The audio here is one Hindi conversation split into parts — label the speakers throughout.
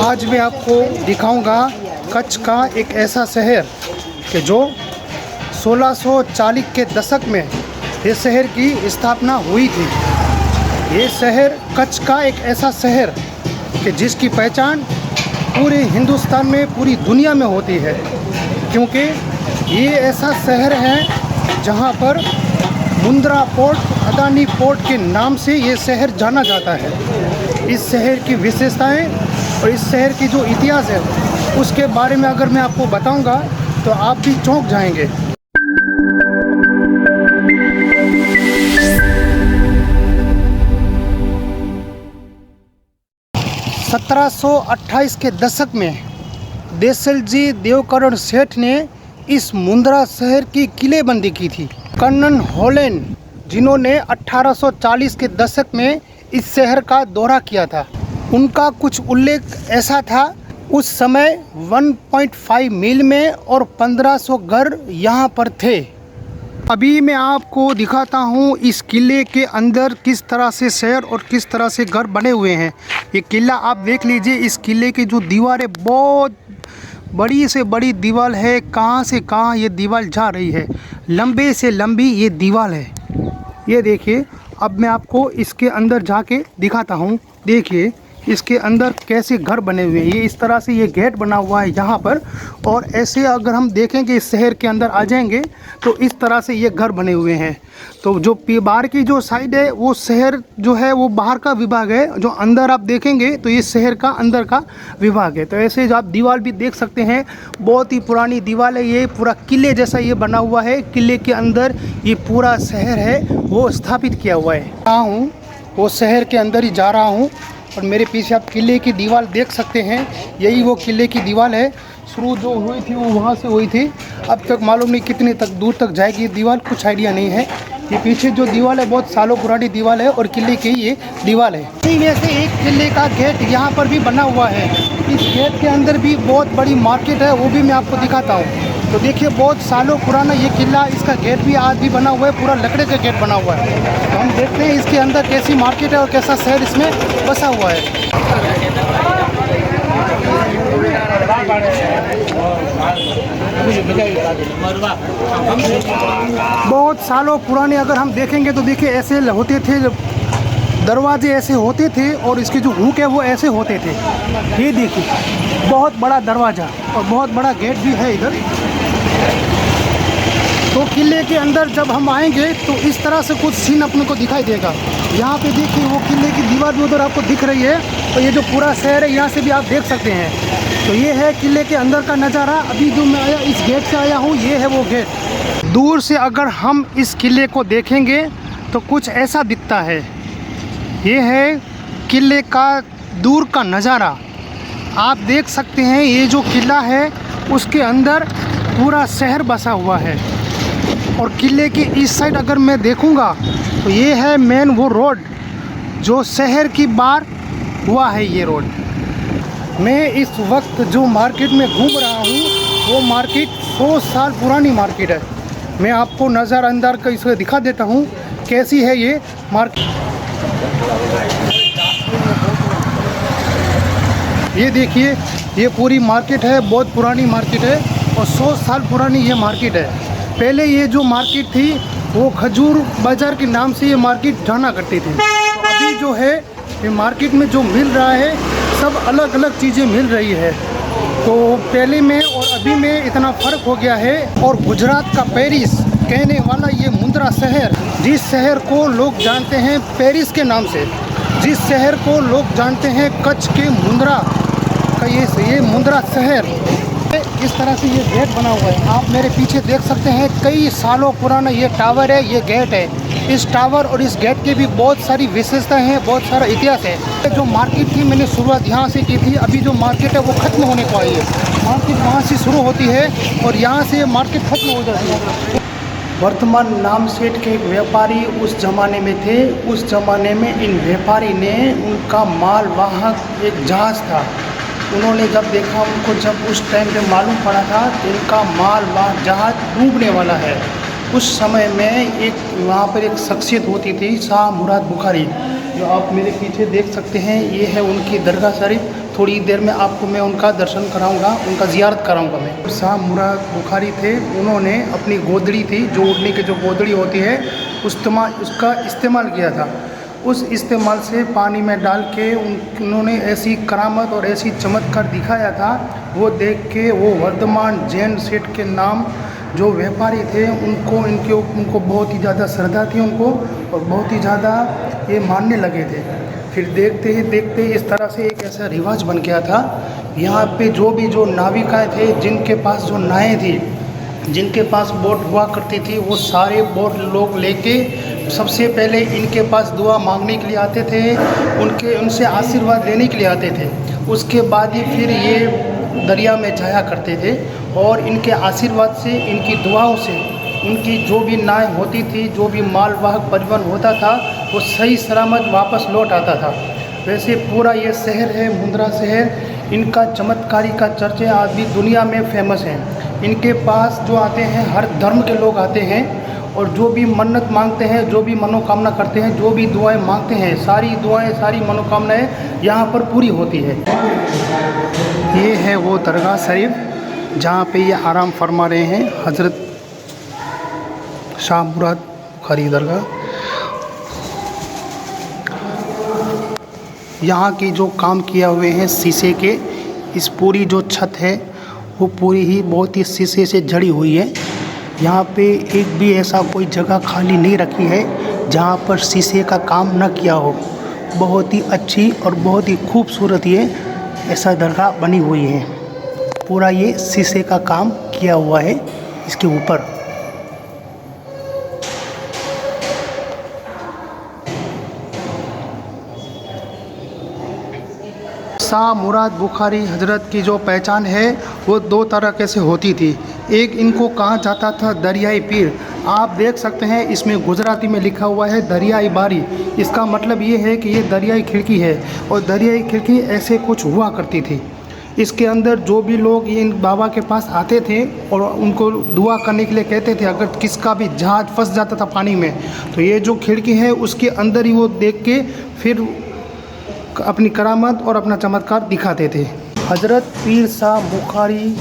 Speaker 1: आज मैं आपको दिखाऊंगा कच्छ का एक ऐसा शहर कि जो 1640 के दशक में इस शहर की स्थापना हुई थी। ये शहर कच्छ का एक ऐसा शहर कि जिसकी पहचान पूरे हिंदुस्तान में, पूरी दुनिया में होती है, क्योंकि ये ऐसा शहर है जहाँ पर मुंद्रा पोर्ट, अदानी पोर्ट के नाम से ये शहर जाना जाता है। इस शहर की विशेषताएं और इस शहर की जो इतिहास है उसके बारे में अगर मैं आपको बताऊंगा तो आप भी चौंक जाएंगे। (1728) के दशक में देसलजी देवकरण सेठ ने इस मुंद्रा शहर की किलेबंदी की थी। कर्नल हॉलैंड, जिन्होंने 1840 के दशक में इस शहर का दौरा किया था, उनका कुछ उल्लेख ऐसा था, उस समय 1.5 मील में और 1500 घर यहाँ पर थे। अभी मैं आपको दिखाता हूँ इस किले के अंदर किस तरह से शहर और किस तरह से घर बने हुए हैं। ये किला आप देख लीजिए, इस किले की जो दीवार है बहुत बड़ी से बड़ी दीवार है। कहाँ से कहाँ ये दीवार जा रही है, लंबे से लंबी ये दीवार है। ये देखिए, अब मैं आपको इसके अंदर जाके दिखाता हूँ। देखिए इसके अंदर कैसे घर बने हुए हैं। ये इस तरह से ये गेट बना हुआ है यहाँ पर, और ऐसे अगर हम देखेंगे इस शहर के अंदर आ जाएंगे तो इस तरह से ये घर बने हुए हैं। तो जो बाहर की जो साइड है वो शहर जो है वो बाहर का विभाग है, जो अंदर आप देखेंगे तो ये शहर का अंदर का विभाग है। तो ऐसे जो आप दीवार भी देख सकते हैं, बहुत ही पुरानी दीवार है। ये पूरा किले जैसा ये बना हुआ है। किले के अंदर ये पूरा शहर है वो स्थापित किया हुआ है। कहाँ हूँ, वो शहर के अंदर ही जा रहा हूँ, और मेरे पीछे आप किले की दीवार देख सकते हैं। यही वो किले की दीवार है। शुरू जो हुई थी वो वहाँ से हुई थी, अब तक मालूम नहीं कितने तक दूर तक जाएगी दीवार, कुछ आइडिया नहीं है। ये पीछे जो दीवार है बहुत सालों पुरानी दीवार है और किले की ये दीवार है। इसी में से एक किले का गेट यहाँ पर भी बना हुआ है। इस गेट के अंदर भी बहुत बड़ी मार्केट है, वो भी मैं आपको दिखाता हूँ। तो देखिए बहुत सालों पुराना ये किला, इसका गेट भी आज भी बना हुआ है, पूरा लकड़े का गेट बना हुआ है। तो हम देखते हैं इसके अंदर कैसी मार्केट है और कैसा शहर इसमें बसा हुआ है। बहुत सालों पुराने अगर हम देखेंगे तो देखिए ऐसे होते थे, दरवाजे ऐसे होते थे और इसके जो हुक है वो ऐसे होते थे। ये देखिए बहुत बड़ा दरवाज़ा और बहुत बड़ा गेट भी है इधर। तो किले के अंदर जब हम आएंगे तो इस तरह से कुछ सीन अपने को दिखाई देगा। यहाँ पे देखिए वो किले की दीवार भी उधर आपको दिख रही है, तो ये जो पूरा शहर है यहाँ से भी आप देख सकते हैं। तो ये है किले के अंदर का नज़ारा। अभी जो मैं आया इस गेट से आया हूँ, ये है वो गेट। दूर से अगर हम इस किले को देखेंगे तो कुछ ऐसा दिखता है। ये है किले का दूर का नज़ारा। आप देख सकते हैं ये जो किला है उसके अंदर पूरा शहर बसा हुआ है। और किले की इस साइड अगर मैं देखूंगा तो ये है मेन वो रोड जो शहर की बाहर हुआ है। ये रोड, मैं इस वक्त जो मार्केट में घूम रहा हूँ वो मार्केट 100 साल पुरानी मार्केट है। मैं आपको नज़र अंदर का इसको दिखा देता हूँ कैसी है ये मार्केट। ये देखिए ये पूरी मार्केट है, बहुत पुरानी मार्केट है और 100 साल पुरानी ये मार्केट है। पहले ये जो मार्केट थी वो खजूर बाज़ार के नाम से ये मार्केट जाना करती थी। तो अभी जो है ये मार्केट में जो मिल रहा है सब अलग अलग चीज़ें मिल रही है। तो पहले में और अभी में इतना फ़र्क हो गया है। और गुजरात का पेरिस कहने वाला ये मुंद्रा शहर, जिस शहर को लोग जानते हैं पेरिस के नाम से, जिस शहर को लोग जानते हैं कच्छ के मुंद्रा का, ये मुंद्रा शहर इस तरह से ये गेट बना हुआ है। आप मेरे पीछे देख सकते हैं कई सालों पुराना ये टावर है, ये गेट है। इस टावर और इस गेट की भी बहुत सारी विशेषताएं हैं, बहुत सारा इतिहास है। जो मार्केट थी मैंने शुरुआत यहाँ से की थी, अभी जो मार्केट है वो ख़त्म होने को आई है। मार्केट वहाँ से शुरू होती है और यहाँ से मार्केट ख़त्म हो जाती है। वर्तमान नाम सेठ के एक व्यापारी उस ज़माने में थे। उस ज़माने में इन व्यापारी ने उनका माल वाहक एक जहाज़ था, उन्होंने जब देखा, उनको जब उस टाइम पे मालूम पड़ा था कि इनका माल वाहक जहाज़ डूबने वाला है, उस समय में एक वहाँ पर एक शख्सियत होती थी शाह मुराद बुखारी, जो आप मेरे पीछे देख सकते हैं। ये है उनकी दरगाह शरीफ थोड़ी देर में आपको मैं उनका दर्शन कराऊंगा, उनका ज़ियारत कराऊंगा। मैं शाह मुराद बुखारी थे, उन्होंने अपनी गोदड़ी थी, जो उड़ने की जो गोदड़ी होती है, उसका इस्तेमाल किया था। उस इस्तेमाल से पानी में डाल के उन्होंने ऐसी करामत और ऐसी चमत्कार दिखाया था। वो देख के वो वर्धमान जैन सेठ के नाम जो व्यापारी थे उनको बहुत ही ज़्यादा श्रद्धा थी उनको, और बहुत ही ज़्यादा ये मानने लगे थे। फिर देखते ही देखते इस तरह से एक ऐसा रिवाज बन गया था। यहाँ पे जो नाविकाएँ थे, जिनके पास जो नावें थी, जिनके पास बोट हुआ करती थी, वो सारे बोट लोग लेके सबसे पहले इनके पास दुआ मांगने के लिए आते थे, उनसे आशीर्वाद लेने के लिए आते थे। उसके बाद ही फिर ये दरिया में जाया करते थे, और इनके आशीर्वाद से, इनकी दुआओं से, उनकी जो भी नाव होती थी, जो भी मालवाहक परिवहन होता था, वो सही सलामत वापस लौट आता था। वैसे पूरा ये शहर है मुंद्रा शहर, इनका चमत्कारी का चर्चा आज भी दुनिया में फेमस है। इनके पास जो आते हैं, हर धर्म के लोग आते हैं, और जो भी मन्नत मांगते हैं, जो भी मनोकामना करते हैं, जो भी दुआएं मांगते हैं, सारी दुआएं, सारी मनोकामनाएं यहाँ पर पूरी होती है। ये है वो दरगाह शरीफ जहाँ पे ये आराम फरमा रहे हैं, हज़रत शाह मुराद बुखारी दरगाह। यहाँ की जो काम किया हुए हैं शीशे के, इस पूरी जो छत है वो पूरी ही बहुत ही शीशे से जड़ी हुई है। यहाँ पे एक भी ऐसा कोई जगह खाली नहीं रखी है जहाँ पर शीशे का काम न किया हो। बहुत ही अच्छी और बहुत ही खूबसूरत ये ऐसा दरगाह बनी हुई है। पूरा ये शीशे का काम किया हुआ है इसके ऊपर। शाह मुराद बुखारी हजरत की जो पहचान है वो दो तरह से होती थी। एक इनको कहा जाता था दरियाई पीर। आप देख सकते हैं इसमें गुजराती में लिखा हुआ है दरियाई बारी। इसका मतलब ये है कि ये दरियाई खिड़की है, और दरियाई खिड़की ऐसे कुछ हुआ करती थी। इसके अंदर जो भी लोग इन बाबा के पास आते थे और उनको दुआ करने के लिए कहते थे, अगर किसका भी जहाज फंस जाता था पानी में, तो ये जो खिड़की है उसके अंदर ही वो देख के फिर अपनी करामत और अपना चमत्कार दिखाते थे। हज़रत पीर शाह बुखारी,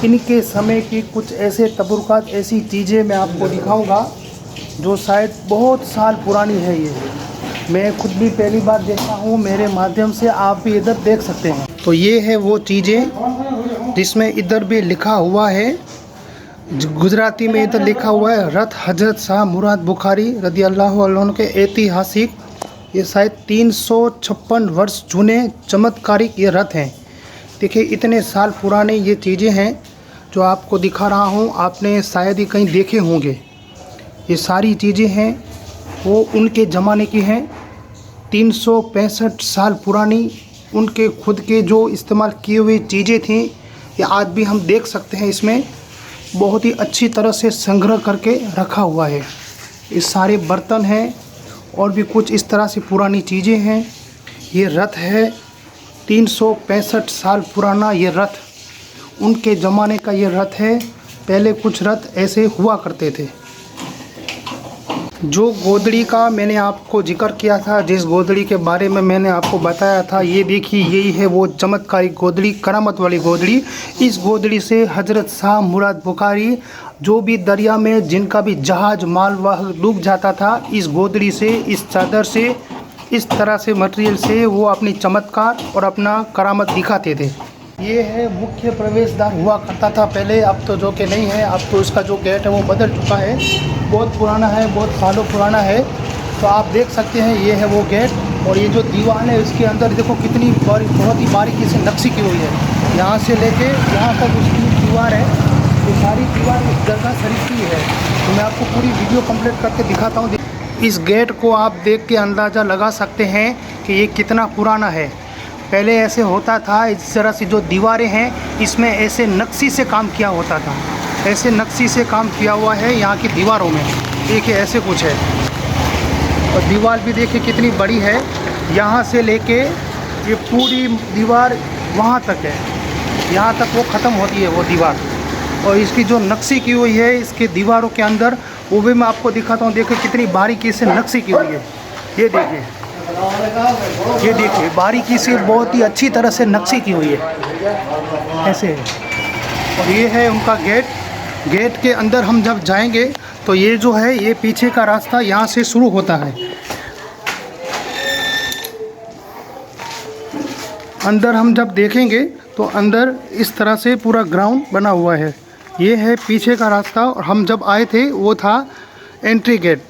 Speaker 1: इनके समय की कुछ ऐसे तबरुकात, ऐसी चीज़ें मैं आपको दिखाऊंगा जो शायद बहुत साल पुरानी है। ये मैं खुद भी पहली बार देखा हूँ, मेरे माध्यम से आप भी इधर देख सकते हैं। तो ये है वो चीज़ें जिसमें इधर भी लिखा हुआ है, गुजराती में इधर लिखा हुआ है रथ हज़रत शाह मुराद बुखारी रज़ी अल्लाह अन्हु के ऐतिहासिक, ये शायद 356 वर्ष जूने चमत्कारिक ये रथ हैं। देखिए इतने साल पुराने ये चीज़ें हैं जो आपको दिखा रहा हूँ, आपने शायद ही कहीं देखे होंगे। ये सारी चीज़ें हैं वो उनके ज़माने की हैं, 365 साल पुरानी उनके खुद के जो इस्तेमाल किए हुए चीज़ें थी, ये आज भी हम देख सकते हैं। इसमें बहुत ही अच्छी तरह से संग्रह करके रखा हुआ है। ये सारे बर्तन हैं और भी कुछ इस तरह से पुरानी चीज़ें हैं। ये रथ है 365 साल पुराना, ये रथ उनके ज़माने का ये रथ है। पहले कुछ रथ ऐसे हुआ करते थे। जो गोदड़ी का मैंने आपको जिक्र किया था, जिस गोदड़ी के बारे में मैंने आपको बताया था, ये देखिए यही है वो चमत्कारी गोदड़ी, करामत वाली गोदड़ी। इस गोदड़ी से हज़रत शाह मुराद बुखारी जो भी दरिया में जिनका भी जहाज मालवाहक डूब जाता था, इस गोदड़ी से, इस चादर से, इस तरह से मटेरियल से वो अपनी चमत्कार और अपना करामत दिखाते थे। ये है मुख्य प्रवेश द्वार हुआ करता था पहले, अब तो जो कि नहीं है। अब तो इसका जो गेट है वो बदल चुका है, बहुत पुराना है, बहुत सालों पुराना है। तो आप देख सकते हैं ये है वो गेट, और ये जो दीवार है इसके अंदर देखो कितनी बहुत ही बारीकी से नक्शी की हुई है। यहाँ से लेके यहाँ तक उसकी दीवार है, ये सारी दीवार इस दरगाह शरीफ की है। तो मैं आपको पूरी वीडियो कंप्लीट करके दिखाता हूँ। इस गेट को आप देख के अंदाज़ा लगा सकते हैं कि ये कितना पुराना है। पहले ऐसे होता था, इस तरह से जो दीवारें हैं इसमें ऐसे नक्शी से काम किया होता था, ऐसे नक्शी से काम किया हुआ है यहाँ की दीवारों में। देखिए ऐसे कुछ है, और दीवार भी देखिए कितनी बड़ी है। यहाँ से लेके ये पूरी दीवार वहाँ तक है, यहाँ तक वो ख़त्म होती है वो दीवार। और इसकी जो नक्शी की हुई है इसके दीवारों के अंदर, वो भी मैं आपको दिखाता हूँ। देखिए कितनी बारीकी से नक्शी की हुई है। ये देखिए ये देखिए बारीकी से बहुत ही अच्छी तरह से नक्शी की हुई है, ऐसे है। और ये है उनका गेट। गेट के अंदर हम जब जाएंगे तो ये जो है ये पीछे का रास्ता यहाँ से शुरू होता है। अंदर हम जब देखेंगे तो अंदर इस तरह से पूरा ग्राउंड बना हुआ है। ये है पीछे का रास्ता और हम जब आए थे वो था एंट्री गेट।